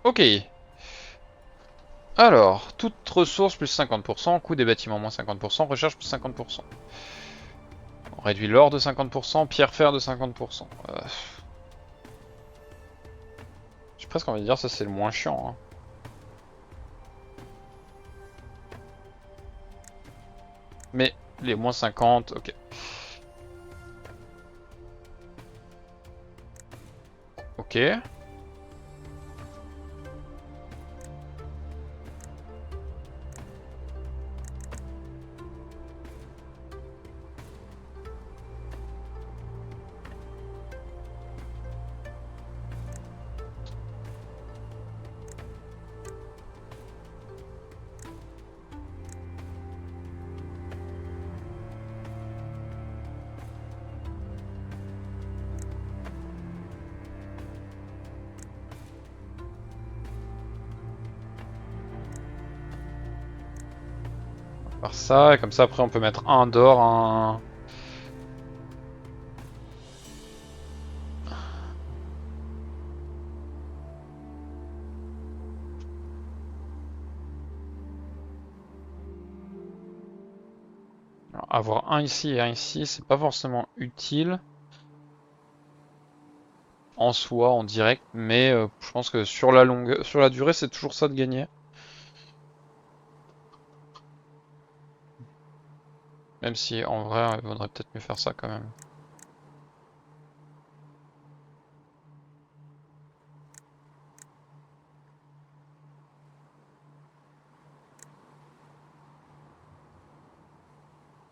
Ok. Alors, toute ressource plus 50%, coût des bâtiments moins 50%, recherche plus 50%. On réduit l'or de 50%, pierre-fer de 50%. J'ai presque envie de dire ça c'est le moins chiant. Hein. Mais les moins 50, ok. Ok. Par ça, et comme ça après on peut mettre un d'or, un... Alors, avoir un ici et un ici, c'est pas forcément utile en soi, en direct, mais je pense que sur la longue, sur la durée, c'est toujours ça de gagner. Même si en vrai, il vaudrait peut-être mieux faire ça quand même.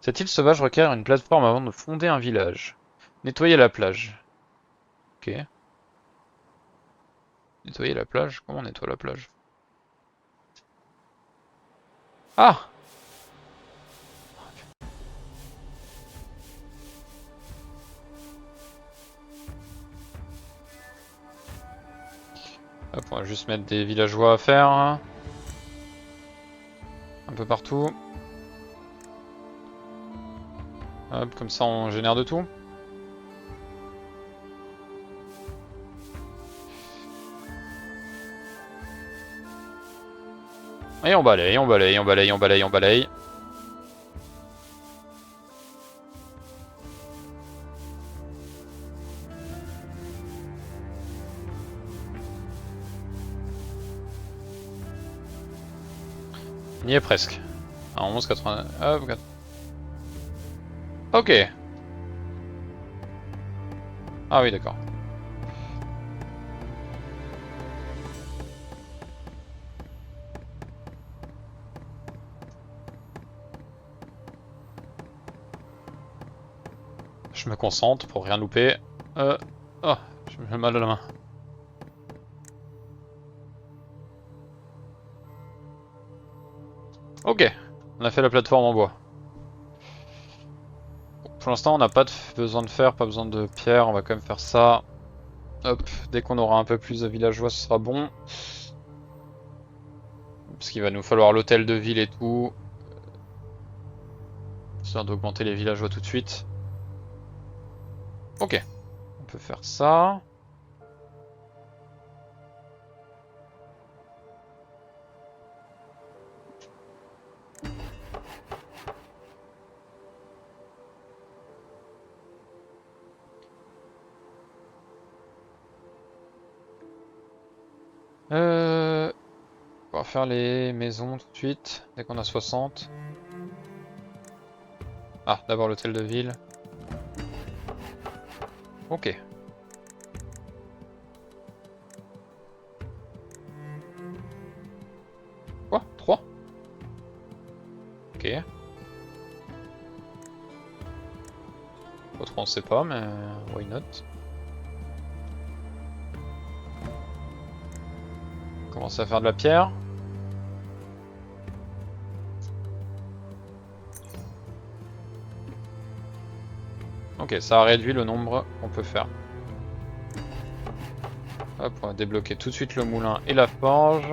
Cette île sauvage requiert une plateforme avant de fonder un village. Nettoyer la plage. Ok. Nettoyer la plage? Comment on nettoie la plage? Ah! Hop, on va juste mettre des villageois à faire. Hein. Un peu partout. Hop, comme ça on génère de tout. Et on balaye, on balaye, on balaye, on balaye, on balaye. On y est presque. Ah, 11,80. Hop, ok. Ah oui, d'accord. Je me concentre pour rien louper. Oh, je me fais mal à la main. Ok, on a fait la plateforme en bois. Pour l'instant, on n'a pas besoin de fer, pas besoin de pierre. On va quand même faire ça. Hop, dès qu'on aura un peu plus de villageois, ce sera bon. Parce qu'il va nous falloir l'hôtel de ville et tout. Histoire d'augmenter les villageois tout de suite. Ok, on peut faire ça. On va faire les maisons tout de suite, dès qu'on a 60. Ah, d'abord l'hôtel de ville. Ok. Quoi? 3? Ok. Pas trop on sait pas, mais why not? Commencer à faire de la pierre. Ok, ça a réduit le nombre qu'on peut faire. Hop, on va débloquer tout de suite le moulin et la forge.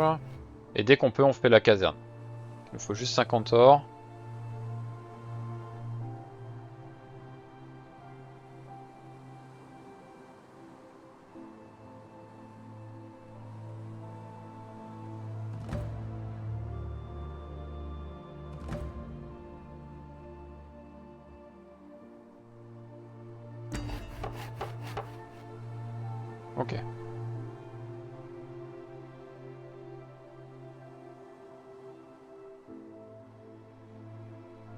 Et dès qu'on peut, on fait la caserne. Il nous faut juste 50 or. Ok.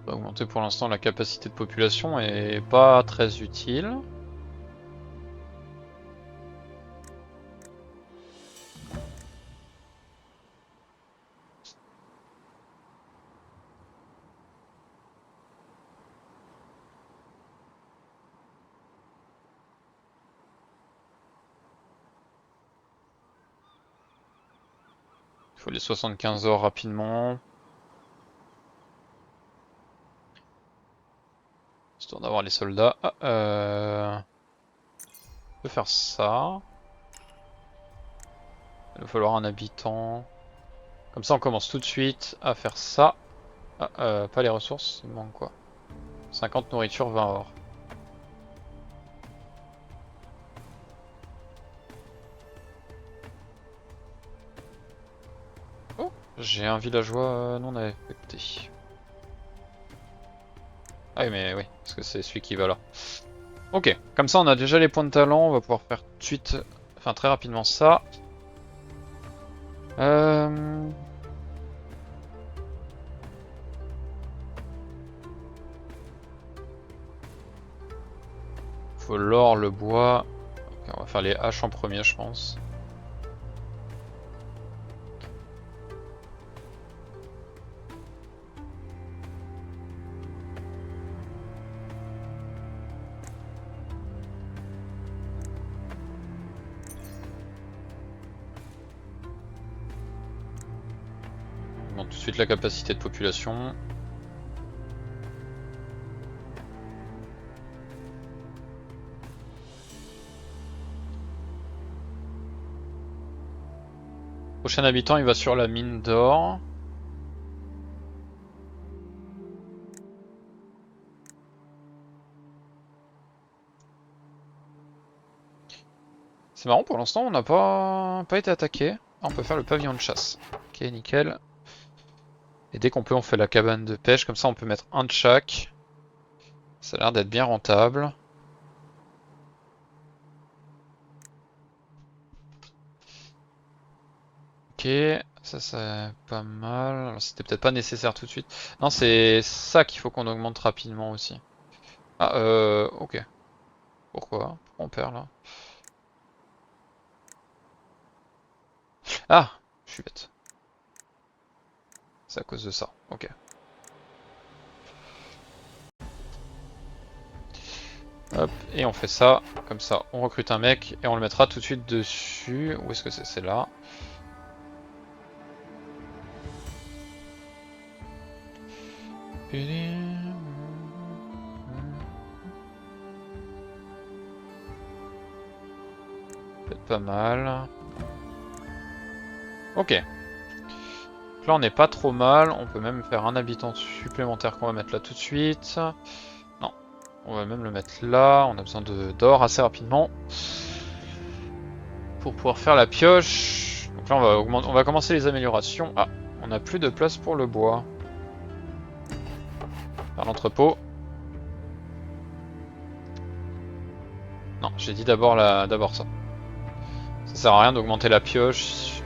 On va augmenter pour l'instant la capacité de population et pas très utile. Il faut les 75 ors rapidement. Histoire d'avoir les soldats. On peut faire ça. Il va falloir un habitant. Comme ça on commence tout de suite à faire ça. Pas les ressources, il manque quoi? 50 nourriture, 20 or. Oh, j'ai un villageois non affecté. Ah oui mais oui, parce que c'est celui qui va là. Ok, comme ça on a déjà les points de talent, on va pouvoir faire tout de suite, enfin très rapidement ça. Faut l'or, le bois. Ok, on va faire les haches en premier je pense. On augmente tout de suite la capacité de population. Prochain habitant il va sur la mine d'or. C'est marrant, pour l'instant on n'a pas été attaqué. Ah, on peut faire le pavillon de chasse. Ok, nickel. Et dès qu'on peut on fait la cabane de pêche, comme ça on peut mettre un de chaque. Ça a l'air d'être bien rentable. Ok, ça c'est pas mal. Alors c'était peut-être pas nécessaire tout de suite. Non, c'est ça qu'il faut qu'on augmente rapidement aussi. Ah, ok. Pourquoi on perd là? Ah, je suis bête. C'est à cause de ça. Ok. Hop, et on fait ça. Comme ça, on recrute un mec et on le mettra tout de suite dessus. Où est-ce que c'est? C'est là. Peut-être pas mal. Ok. Donc là on n'est pas trop mal. On peut même faire un habitant supplémentaire qu'on va mettre là tout de suite. Non. On va même le mettre là. On a besoin d'or assez rapidement. Pour pouvoir faire la pioche. Donc là on va commencer les améliorations. Ah, on n'a plus de place pour le bois. Faire l'entrepôt. Non, j'ai dit d'abord ça. Ça sert à rien d'augmenter la pioche.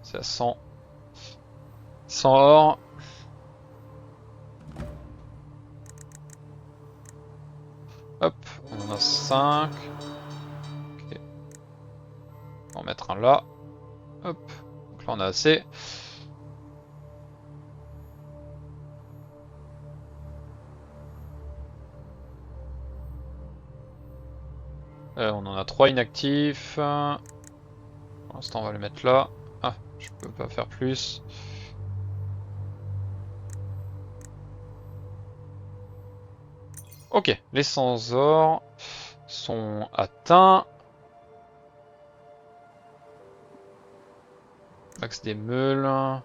C'est à 100. 100 or. Hop, on en a 5. Ok. On va en mettre un là. Hop. Donc là on a assez. On en a 3 inactifs. Pour l'instant on va les mettre là. Ah, je peux pas faire plus. Ok, les 100 ors sont atteints. Max des meules.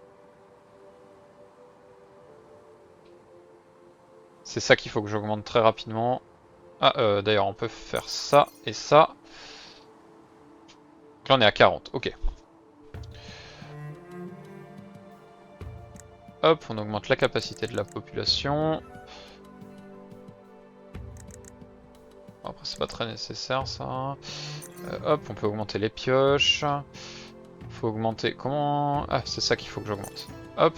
C'est ça qu'il faut que j'augmente très rapidement. Ah, d'ailleurs, on peut faire ça et ça. Donc là, on est à 40. Ok. Hop, on augmente la capacité de la population. C'est pas très nécessaire ça. Hop, on peut augmenter les pioches. Faut augmenter... Comment... Ah, c'est ça qu'il faut que j'augmente. Hop.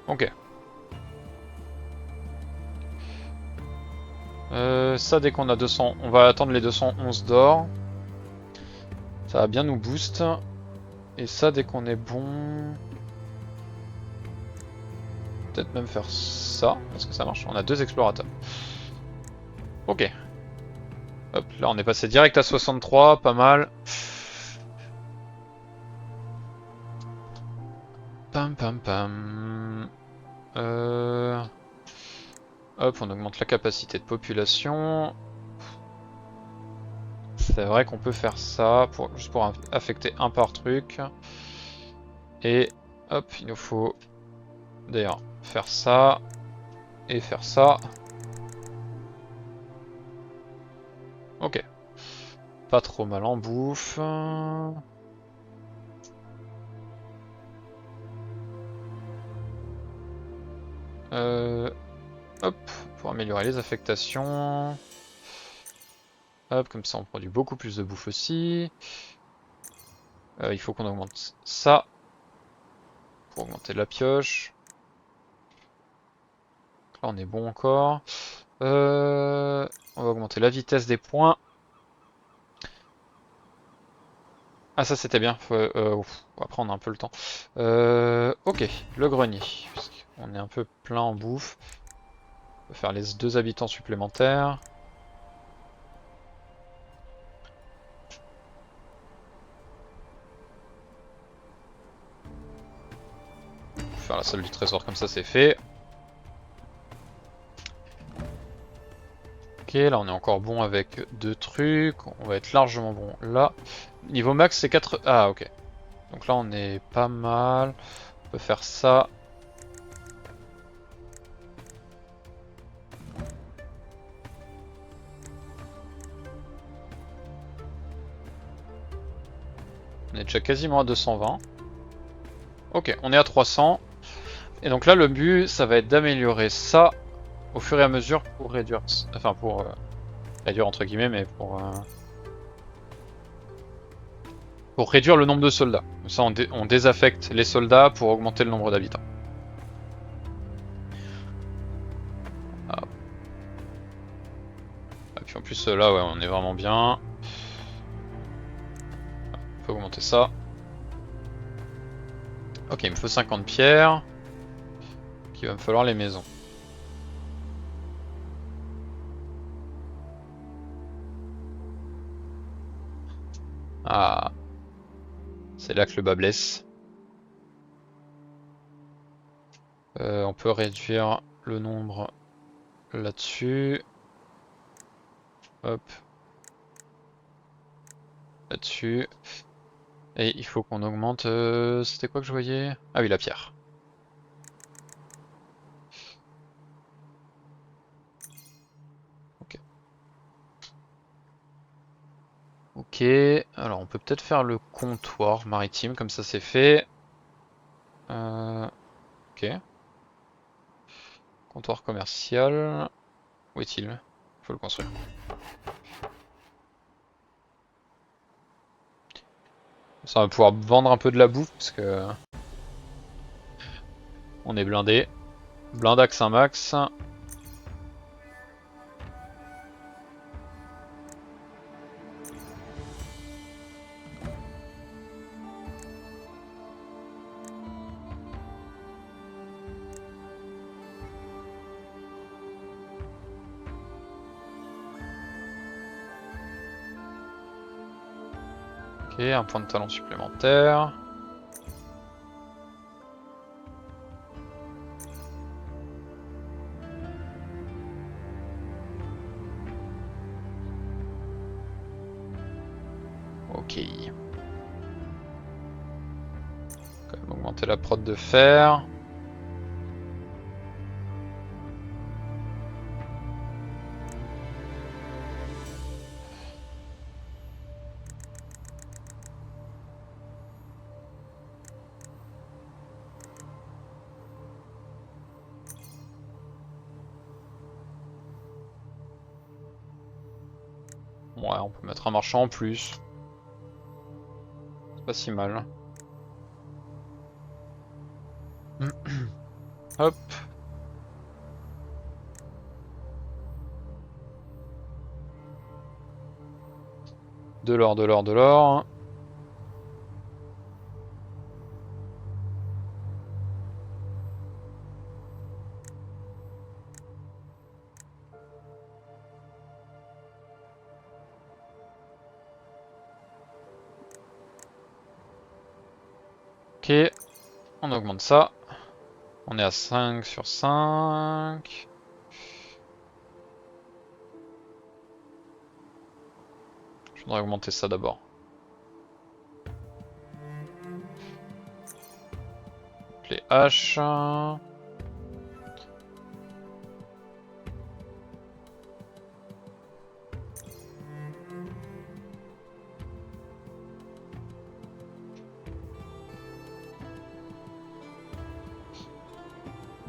Ok. Ça, dès qu'on a 200... On va attendre les 211 d'or. Ça va bien nous boost. Et ça, dès qu'on est bon... Peut-être même faire ça. Est-ce que ça marche? On a 2 explorateurs. Ok. Hop, là on est passé direct à 63, pas mal. Pam pam pam. Hop, on augmente la capacité de population. C'est vrai qu'on peut faire ça, juste pour affecter un par truc. Et hop, il nous faut d'ailleurs faire ça et faire ça. Ok. Pas trop mal en bouffe. Hop, pour améliorer les affectations. Hop, comme ça on produit beaucoup plus de bouffe aussi. Il faut qu'on augmente ça. Pour augmenter la pioche. Là on est bon encore. On va augmenter la vitesse des points. Ah ça c'était bien, on va prendre un peu le temps. Ok, le grenier. On est un peu plein en bouffe. On va faire les 2 habitants supplémentaires. On va faire la salle du trésor comme ça c'est fait. Ok, là on est encore bon avec 2 trucs. On va être largement bon là. Niveau max c'est 4... Ah ok. Donc là on est pas mal. On peut faire ça. On est déjà quasiment à 220. Ok, on est à 300. Et donc là, le but, ça va être d'améliorer ça au fur et à mesure pour réduire... Enfin, pour réduire entre guillemets, mais pour réduire le nombre de soldats. Comme ça, on désaffecte les soldats pour augmenter le nombre d'habitants. Ah. Et puis en plus, là, ouais, on est vraiment bien. On peut augmenter ça. Ok, il me faut 50 pierres. Donc il va me falloir les maisons. Ah, c'est là que le bas blesse. On peut réduire le nombre là-dessus. Hop. Là-dessus. Et il faut qu'on augmente... C'était quoi que je voyais? Ah oui, la pierre. Ok. Ok, alors on peut peut-être faire le comptoir maritime, comme ça c'est fait. Ok. Comptoir commercial. Où est-il? Faut le construire. Ça va pouvoir vendre un peu de la bouffe, parce que... On est blindé. Blindax un max. Ok, un point de talent supplémentaire. Ok. Quand même augmenter la prod de fer. Ouais, on peut mettre un marchand en plus. C'est pas si mal. Hop. De l'or, de l'or, de l'or. Ok, on augmente ça. On est à 5 sur 5. Je voudrais augmenter ça d'abord. Les haches.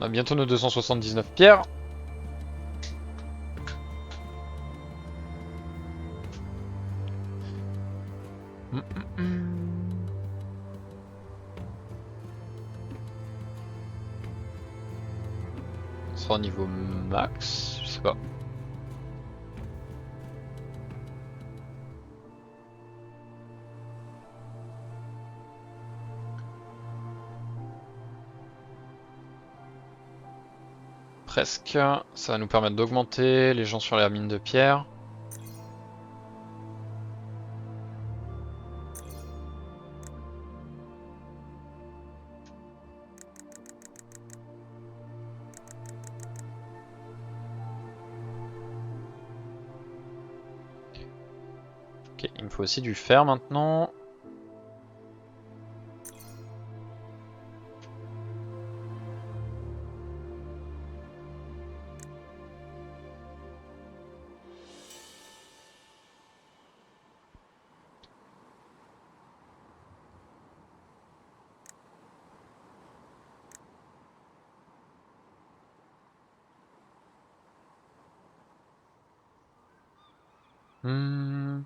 On a bientôt nos 279 pierres. On sera au niveau max, je sais pas. Presque. Ça va nous permettre d'augmenter les gens sur la mine de pierre. Ok, il me faut aussi du fer maintenant. Hmm.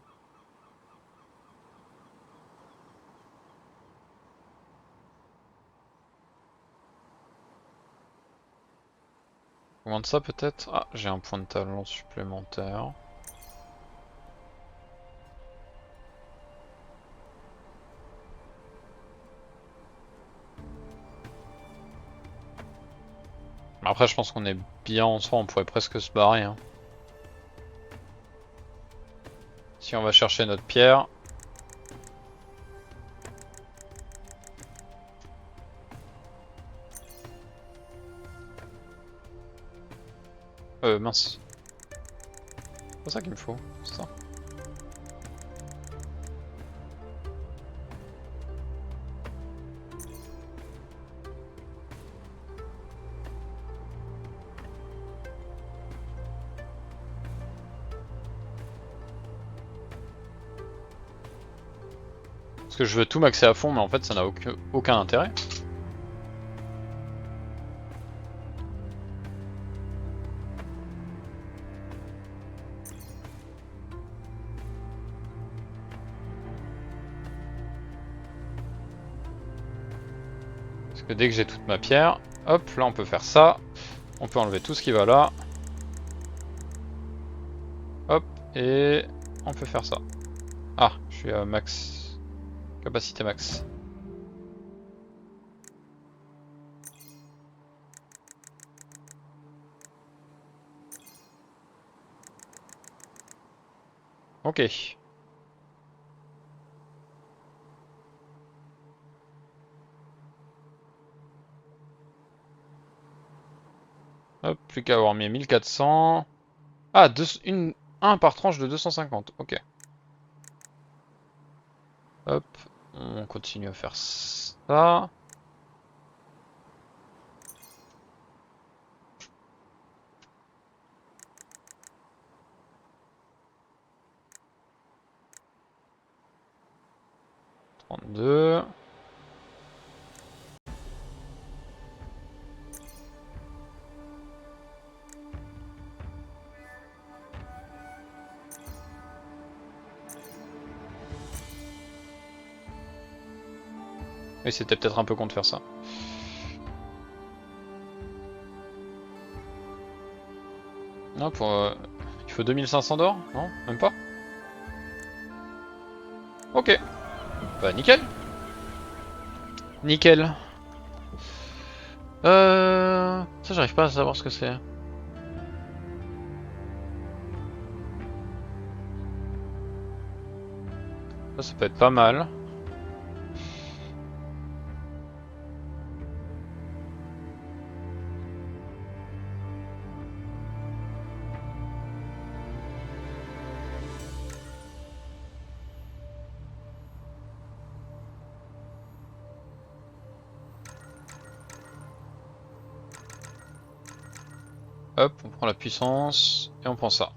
Augmente ça peut-être. Ah, j'ai un point de talent supplémentaire. Après, je pense qu'on est bien en soi, on pourrait presque se barrer. Hein. Si on va chercher notre pierre. Mince. C'est pas ça qu'il me faut, c'est ça. Parce que je veux tout maxer à fond, mais en fait ça n'a aucun intérêt. Parce que dès que j'ai toute ma pierre, hop, là on peut faire ça. On peut enlever tout ce qui va là. Hop, et on peut faire ça. Ah, je suis à max. Capacité max. Ok. Hop, plus qu'à avoir mis 1400. Ah, un par tranche de 250. Ok. Hop, on continue à faire ça. Deux. Oui, c'était peut-être un peu con de faire ça. Non, il faut 2500 d'or? Non, même pas? Ok. Bah nickel. Nickel. Ça j'arrive pas à savoir ce que c'est. Ça peut être pas mal. Hop, on prend la puissance et on prend ça.